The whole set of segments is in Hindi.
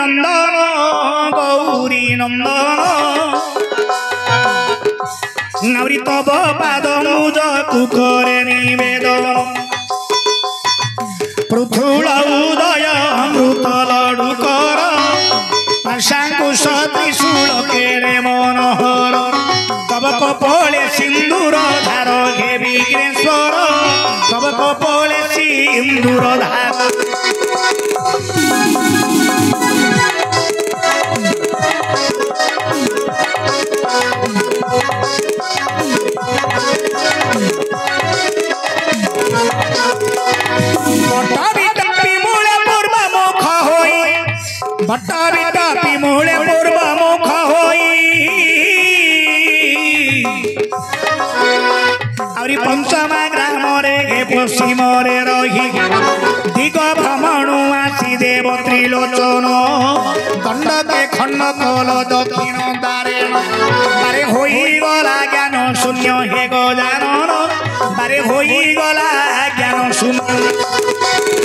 नंदन गौरी नंदन नवरी तब पाद मुज कुकरे निवेदन पृथुल उदय अमृत लडु कर पाशाकुश त्रिशूल केरे मनोहर तब कपोले सिंदूर धार हे विघ्नेश्वर तब कपोले सिंदूर धार भट्टा बिटा पिमूले पूर्व मुख होई आउरी पंचमा ग्राम रे पश्चिम रे रही दिग भ्रमणु आसी देव त्रिलोचन दंड दे खंड कल दक्षिण दारे बारे होई गला ज्ञान शून्य हे गजानन बारे होई गला ज्ञान शून्य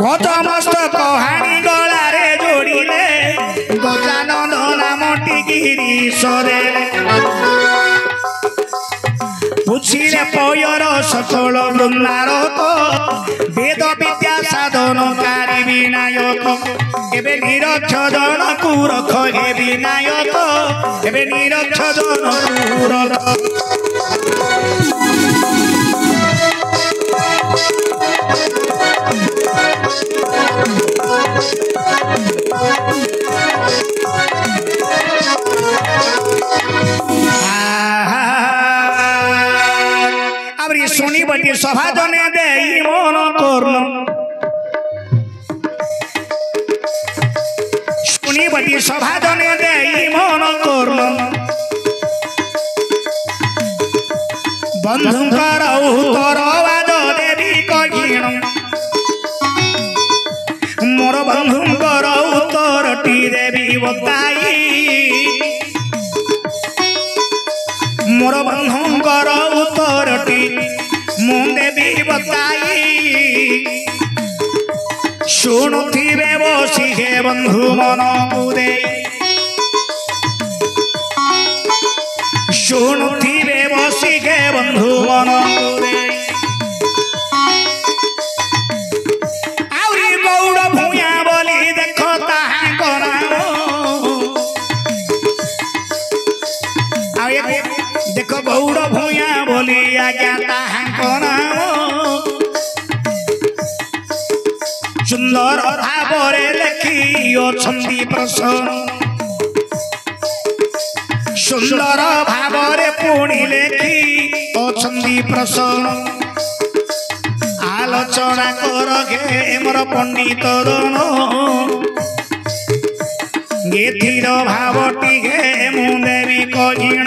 गजमस्त कहानी गलारे जोड़िले गजानन नामटी गिरीश देले बुझिले पयर सकल ब्रह्मारक वेद विद्या साधनकारी विनायक एबे निरक्षजन कुरख हे विनायक एबे निरक्षजन कुरख शुणी बटी सभा जने दे मन कर्ण शुणी बटी सभा जने दे मन कर्ण बंधुकर उत्तरवाद देवी कहिण मोर बंधुकर उत्तरटी देवी बताई मोर बंधुकर उत्तरटी मुंडे भी बताई शुणुथिबे बसी हे बंधु मन कुदे शुणुथिबे बसी हे बंधु मन कुदे आउरी गौड़ भूया बोली देखो ताहा देखो गौड़ भूया बोली आज्ञा ताहा सुंदर भावरे लेखी अछंती प्रसन्न सुंदर भावरे पुणी लेखी अछंती प्रसन्न आलोचना कर गे मोर पंडित दन गेथिर भावटी गे मु देवी कहिण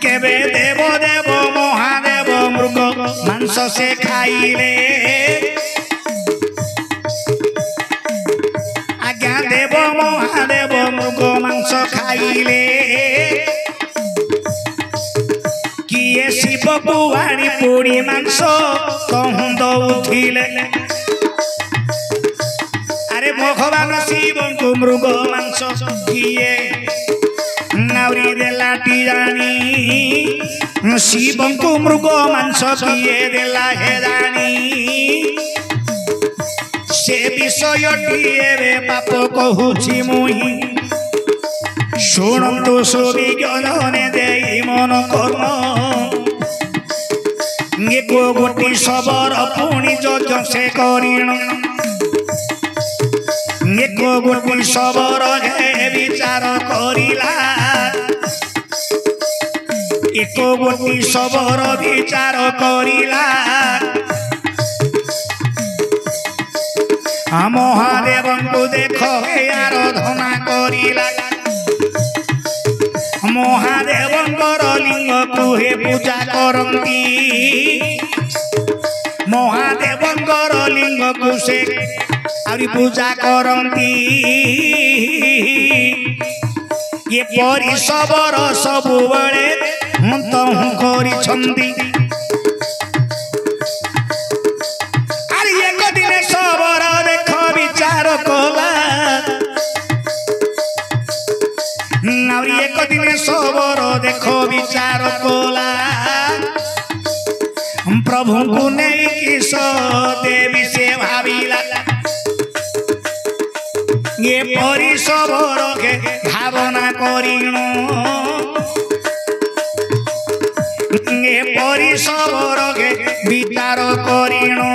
केबे देव देव महादेव मृग मांस से खाइले आज्ञा देव महादेव मृग मांस खाइले किए शिव बुआणी पोड़ी मांस कहूँ दौथिले अरे भगवान शिव को मृग मांस किए नावरी देलाटी जानी शिव को मृग मांस किए देला हे जानी से विषयटी एबे पाप कहूची मुही शुणन्तु सुविज्ञने देई मन कर्म एक गोटी सबर पुणी यज्ञ से करिण एक गोटी सबर हे विचार करिला एक गोटी सबर विचार करिला महादेव को देख आराधना करिला महादेव लिंग को हे पूजा करती महादेव लिंग को से आउरी पूजा करंती ये परी सबर सबु बळे मत करी छंदी अरे एक दिन सबर देख विचार कोला आउरी एक दिन सबर देख विचार कोला प्रभु को नहीं किस देवी से भाविला ये परी सबर के भावना करिणु ये परी सबर के विचार करिणु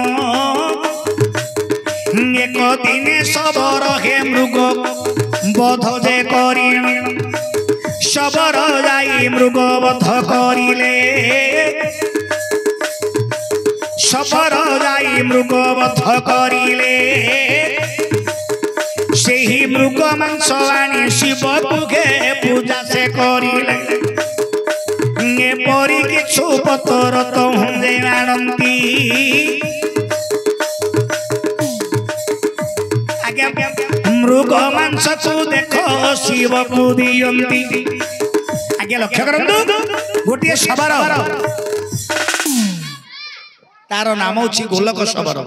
एक दिन सबर के मृग बध जे करिणु सबर जाई मृग बध करिले सबर जाई मृग बध करिले सेही मृग मांस आनी शिव पुगे पूजा से करिले ये परी किछु पतर तो हुंदे आनंती आज्ञा मृग मांस को देखो शिव को दियंती आज्ञा लक्ष्य करंतु गोटे सबर तार नाम होची गोलक सबर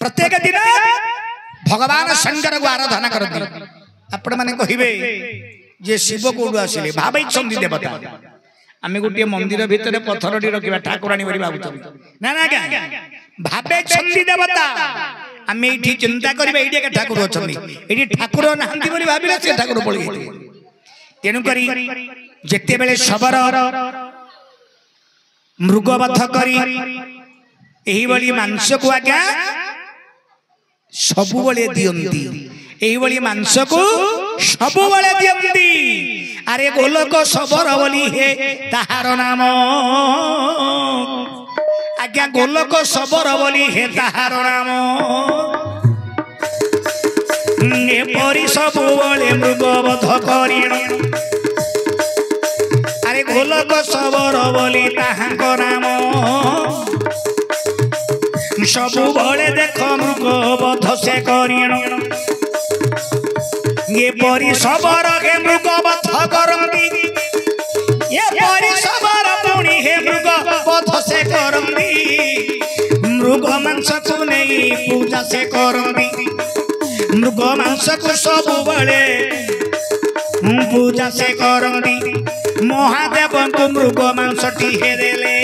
प्रत्येक दिन भगवान शंकर को आराधना करती आपण माने कहिबे जे शिव कोडू आसिले भाबै चंदी देवता आमे गोटे मंदिर भितर पत्थरटी रखिबा ठाकुराणी बरी भाबुत ना ना क्या भाबे चंदी देवता आमे एठी चिंता करिबे एठी के ठाकुर अछंदी एठी ठाकुर नाहंती बोली भाबिले से ठाकुर पळी तेनु करी जेते बेले सबर मृगवध करी एही बली मांस को आज्ञा सबु बले दियंती एही बली मांस को सबु बले दियंती अरे गोलक सबर बोली हे ताहार नाम आज्ञा गोलक सबर बोली हे ताहार नाम ए परी सबु बले मृगवध करिण अरे गोलक सबर बोली ताहाक नाम सबु बड़े देख मृग बध से करिण ये परी सबर के मृग बध करंती ये परी सबर पुणी हे मृग बध से करंती मृग मांस को नहीं पूजा से करंती मृग मांस को सबु बड़े पूजा से करंती महादेव को मृग मांस टी हे देले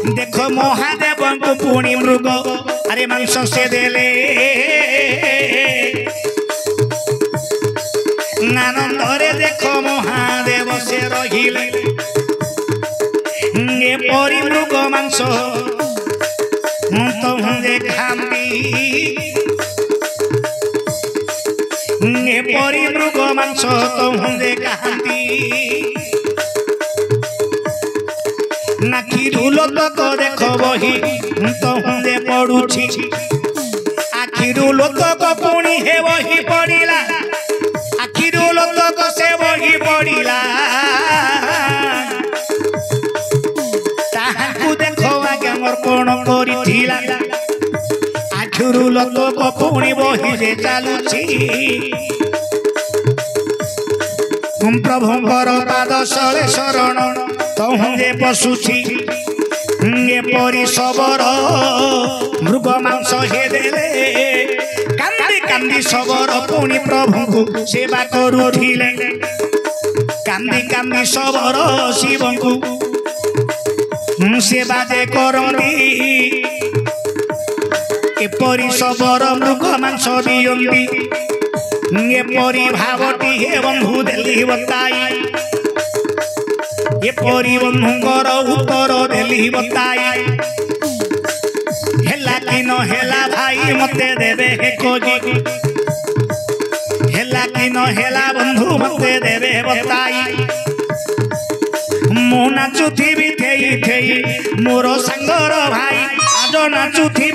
देखो महादेव को पुणी मृग अरे मांस से देले आनंदरे देखो महादेव से रहिले ये परी मृग मांस तो हुंदे खांती ये परी मृग मांस तो हुंदे खांती नाखिरू लोक देख बही तो हुंदे पड़ुछि आखिरू लोक पुणी हे बही पड़िला आखिरू लोक से बही पड़िला ताहाकु देखो आगे मोर कोण करिथिला आखिरू लोक पुणी बही जे चालुछि प्रभुंकर पाद सले शरण तो हुंदे पशुछि ये परी सबर मृग मांस हे देले कांदी कांदी सबर पुणी प्रभु को सेवा करुथिले कांदी कांदी सबर शिव को सेवा जे करंती ए परी सबर मृग मांस दियंती ये परी भावटी हे बंधु देली बताई ये परी बंधुंकर उत्तर देली बताई हेला कि न हेला भाई मते देवे हे खोजी हेला कि न हेला बंधु मते देवे बताई मो नाचुथी थेई थेई मोर संगर भाई आज नाचुथी